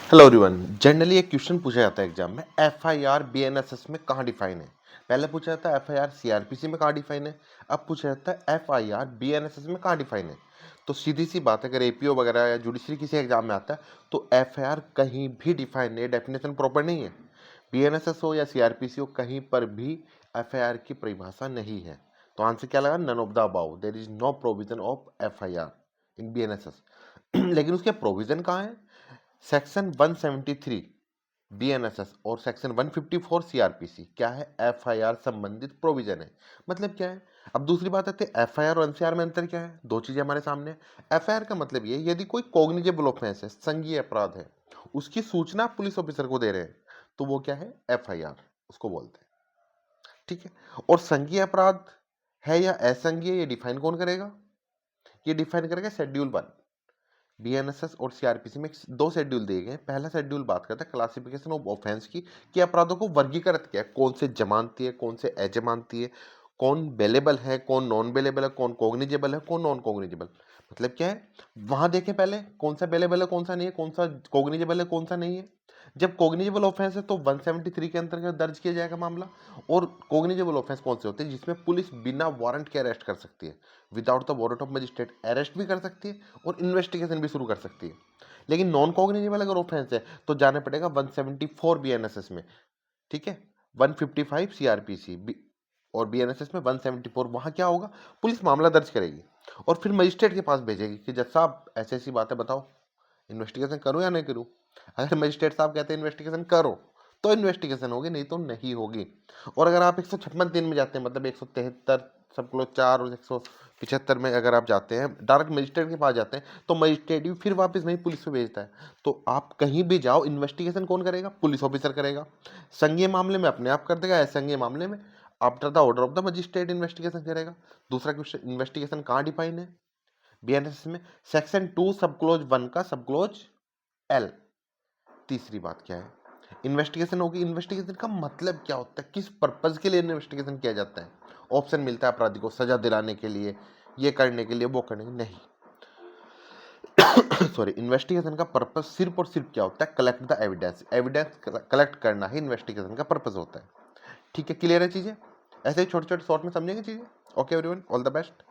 Hello everyone. Generally एक question पूछा जाता है एग्जाम में, एफआईआर बीएनएसएस में कहाँ डिफाइन है। पहले पूछा जाता है एफआईआर सीआरपीसी में कहाँ डिफाइन है, अब पूछा जाता है एफआईआर बीएनएसएस में कहाँ डिफाइन है। तो सीधी सी बात है, अगर एपीओ वगैरह या जुडिशरी किसी एग्जाम में आता है तो एफआईआर कहीं भी डिफाइन नहीं है, डेफिनेशन प्रॉपर नहीं है। बीएनएसएस हो या सीआरपीसी हो, कहीं पर भी एफआईआर की परिभाषा नहीं है। तो आंसर क्या लगा? None of the above. There is no provision of FIR in BNSS. लेकिन उसके प्रोविजन कहाँ है? सेक्शन 173 बीएनएसएस और सेक्शन 154 सीआरपीसी क्या है? एफआईआर संबंधित प्रोविजन है। मतलब क्या है? अब दूसरी बात आती है, एफआईआर और एनसीआर में अंतर क्या है? दो चीजें हमारे सामने है। एफआईआर का मतलब ये, यदि कोई कॉग्निजेबल ऑफेंस है, संज्ञेय अपराध है, उसकी सूचना पुलिस ऑफिसर को दे रहे हैं, तो वो क्या है? एफआईआर उसको बोलते हैं। ठीक है। और संज्ञेय अपराध है या असंज्ञेय, ये डिफाइन कौन करेगा? ये डिफाइन करेगा शेड्यूल 1। बीएनएसएस और सीआरपीसी में दो शेड्यूल दिए गए हैं। पहला शेड्यूल बात करता है क्लासिफिकेशन ऑफ ऑफेंस की, कि अपराधों को वर्गीकृत किया है, कौन से जमानती है, कौन से अजमानती है, कौन बेलेबल है, कौन नॉन बेलेबल है, कौन कॉग्निजेबल है, कौन नॉन कॉग्निजेबल। मतलब क्या है, वहां देखें पहले कौन सा बेलेबल है, कौन सा नहीं है, कौन सा कॉग्निजेबल है, कौन सा नहीं है। जब कॉग्निजेबल ऑफेंस है तो 173 के अंतर्गत दर्ज किया जाएगा मामला। और कॉग्निजेबल ऑफेंस कौन से होते हैं? जिसमें पुलिस बिना वारंट के अरेस्ट कर सकती है, without the warrant of magistrate arrest भी कर सकती है और इन्वेस्टिगेशन भी शुरू कर सकती है। लेकिन नॉन कॉग्निजेबल अगर ऑफेंस है तो जाना पड़ेगा 174 बीएनएसएस में। ठीक है। 155 सीआरपीसी और बीएनएसएस में 174। वहां क्या होगा? पुलिस मामला दर्ज करेगी और फिर मजिस्ट्रेट के पास भेजेगी कि जज साहब ऐसी ऐसी बात है, बताओ इन्वेस्टिगेशन करूं या नहीं करूं। अगर मजिस्ट्रेट साहब कहते हैं इन्वेस्टिगेशन करो तो इन्वेस्टिगेशन होगी, नहीं तो नहीं होगी। और अगर आप 156 दिन में जाते हैं, मतलब 173 सब क्लोज 4 और 175 में अगर आप जाते हैं, डायरेक्ट मजिस्ट्रेट के पास जाते हैं, तो मजिस्ट्रेट भी फिर वापस नहीं पुलिस पे भेजता है। तो आप कहीं भी जाओ, इन्वेस्टिगेशन कौन करेगा? पुलिस ऑफिसर करेगा। संज्ञेय मामले में अपने आप कर देगा, असंज्ञेय मामले में after the order of the magistrate investigation करेगा। दूसरा क्वेश्चन, इन्वेस्टिगेशन कहाँ डिफाइन है बीएनएस में? सेक्शन 2 सब क्लोज 1 का सब क्लोज एल। तीसरी बात क्या है? इन्वेस्टिगेशन होगी। इन्वेस्टिगेशन का मतलब क्या होता है? किस पर्पज के लिए इन्वेस्टिगेशन किया जाता है? ऑप्शन मिलता है अपराधी को सजा दिलाने के लिए, ये करने के लिए, वो करने के लिए नहीं। सॉरी, इन्वेस्टिगेशन का पर्पस सिर्फ और सिर्फ क्या होता है? Collect the evidence. Evidence collect करना ही इन्वेस्टिगेशन का पर्पस होता है। ठीक है, क्लियर है चीजें? ऐसे ही छोटे छोटे शॉर्ट में समझेंगे चीजें। Okay everyone, all the best.